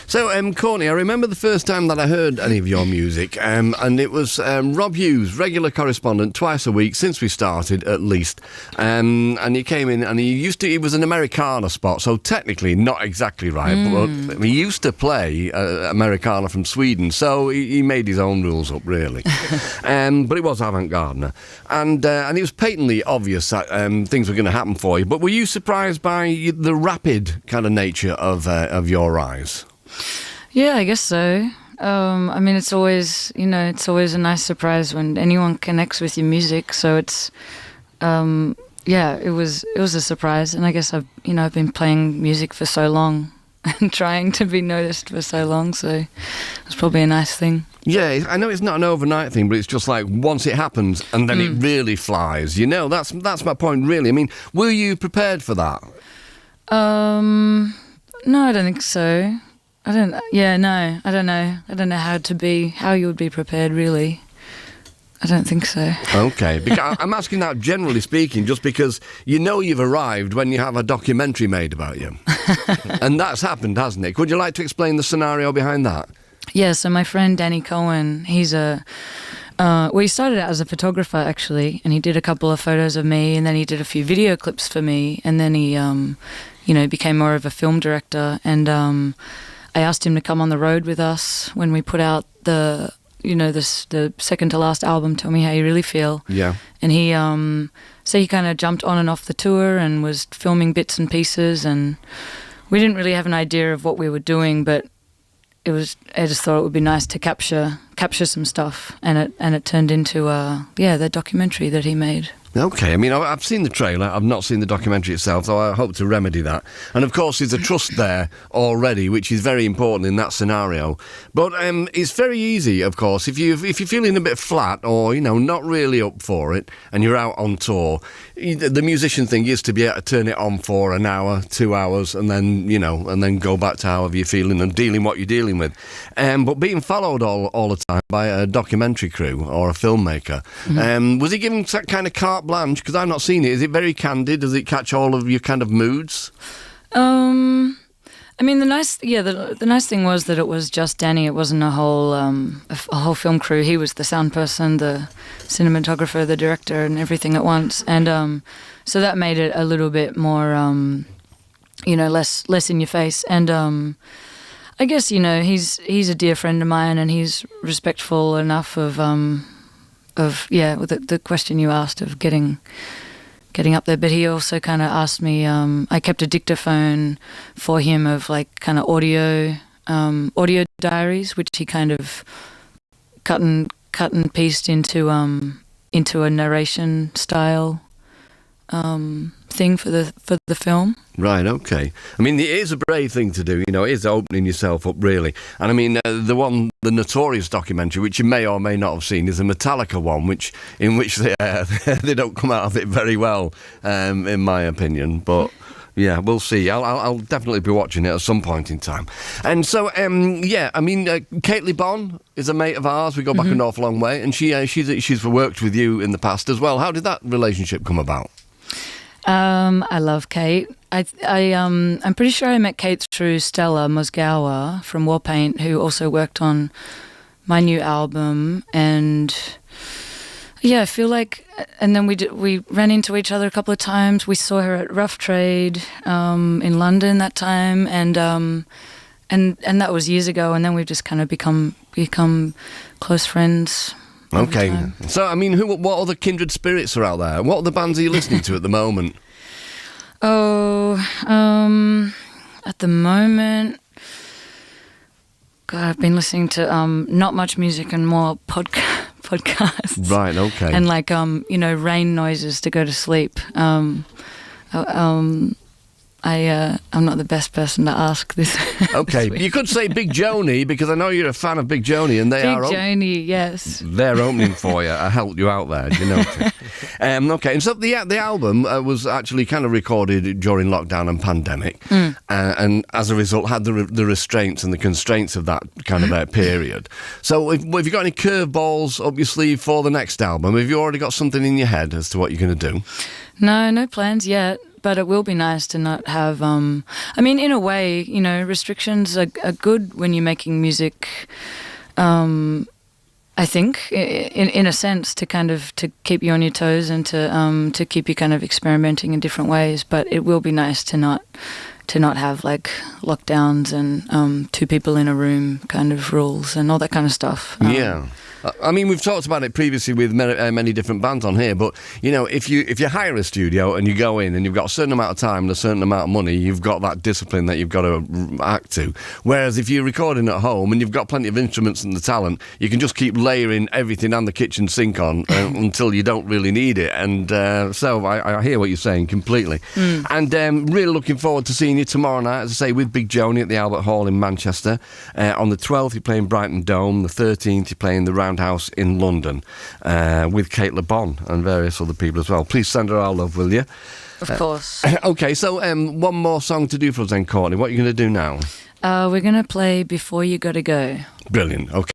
So, Courtney, I remember the first time that I heard any of your music, and it was Rob Hughes, regular correspondent, twice a week since we started, at least. And he came in, and he was an Americana spot, so technically not exactly right, but he used to play Americana from Sweden, so he made his own rules up, really. But it was avant-garde, and it was patently obvious that things were going to happen for you. But were you surprised by the rapid kind of nature of your rise? Yeah, I guess so. I mean, it's always a nice surprise when anyone connects with your music. So it's, it was a surprise. And I guess I've been playing music for so long and trying to be noticed for so long. So it was probably a nice thing. Yeah, I know it's not an overnight thing, but it's just like once it happens and then it really flies. That's my point, really. I mean, were you prepared for that? No, I don't think so. I don't know. I don't know how you would be prepared, really. I don't think so. Okay, because I'm asking that generally speaking, just because you've arrived when you have a documentary made about you. And that's happened, hasn't it? Would you like to explain the scenario behind that? Yeah, so my friend Danny Cohen, he started out as a photographer, actually, and he did a couple of photos of me, and then he did a few video clips for me, and then he, became more of a film director, and I asked him to come on the road with us when we put out the second to last album, Tell Me How You Really Feel. Yeah. And he, so he kind of jumped on and off the tour and was filming bits and pieces, and we didn't really have an idea of what we were doing, but I just thought it would be nice to capture some stuff, and it turned into the documentary that he made. Okay, I mean, I've seen the trailer, I've not seen the documentary itself, so I hope to remedy that. And of course, there's a trust there already, which is very important in that scenario. But it's very easy, of course, if you're feeling a bit flat or, not really up for it, and you're out on tour, the musician thing is to be able to turn it on for an hour, 2 hours, and then go back to however you're feeling and dealing what you're dealing with. But being followed all the time by a documentary crew or a filmmaker, was he given that kind of carte blanche? Because I've not seen it. Is it very candid? Does it catch all of your kind of moods? I mean, the nice thing was that it was just Danny. It wasn't a whole film crew. He was the sound person, the cinematographer, the director, and everything at once. And so that made it a little bit more, less in your face. And I guess he's a dear friend of mine, and he's respectful enough of the question you asked of getting up there. But he also kind of asked me, I kept a dictaphone for him of like kind of audio diaries, which he kind of cut and pieced into a narration style thing for the film. Right, okay. I mean, it is a brave thing to do, it is opening yourself up, really. And I mean, the Notorious documentary, which you may or may not have seen, is a Metallica one, in which they don't come out of it very well, in my opinion. But yeah, we'll see. I'll definitely be watching it at some point in time. And so, Caitlin Bond is a mate of ours. We go back an awful long way, and she's worked with you in the past as well. How did that relationship come about? I love Kate. I'm pretty sure I met Kate through Stella Mosgower from Warpaint, who also worked on my new album. And yeah, I feel like, and then we ran into each other a couple of times. We saw her at Rough Trade in London that time, and that was years ago. And then we've just kind of become close friends. Okay, so I mean, what other kindred spirits are out there? What other bands are you listening to at the moment? At the moment, God, I've been listening to not much music and more podcasts. Right, okay. And like rain noises to go to sleep. I'm not the best person to ask this. Okay, you could say Big Joni, because I know you're a fan of Big Joni, and Joni, yes. They're opening for you. I helped you out there, do you know? Okay, and so the album was actually kind of recorded during lockdown and pandemic, and as a result had the restraints and the constraints of that kind of period. So have you got any curveballs up your sleeve for the next album? Have you already got something in your head as to what you're going to do? No plans yet. but it will be nice to not have. I mean, in a way, you know, restrictions are good when you're making music. I think, in a sense, to kind of to keep you on your toes and to keep you kind of experimenting in different ways. But it will be nice to not have like lockdowns and 2 people in a room kind of rules and all that kind of stuff. Yeah. I mean, we've talked about it previously with many different bands on here, but, you know, if you hire a studio and you go in and you've got a certain amount of time and a certain amount of money, you've got that discipline that you've got to act to. Whereas if you're recording at home and you've got plenty of instruments and the talent, you can just keep layering everything and the kitchen sink on until you don't really need it. And so I hear what you're saying completely. And really looking forward to seeing you tomorrow night, as I say, with Big Joni at the Albert Hall in Manchester. On the 12th, you're playing Brighton Dome. The 13th, you're playing the Roundhouse in London with Kate Le Bon and various other people as well. Please send her our love, will you? Of course. Okay, so one more song to do for us then, Courtney. What are you going to do now? We're going to play Before You Gotta Go. Brilliant. Okay.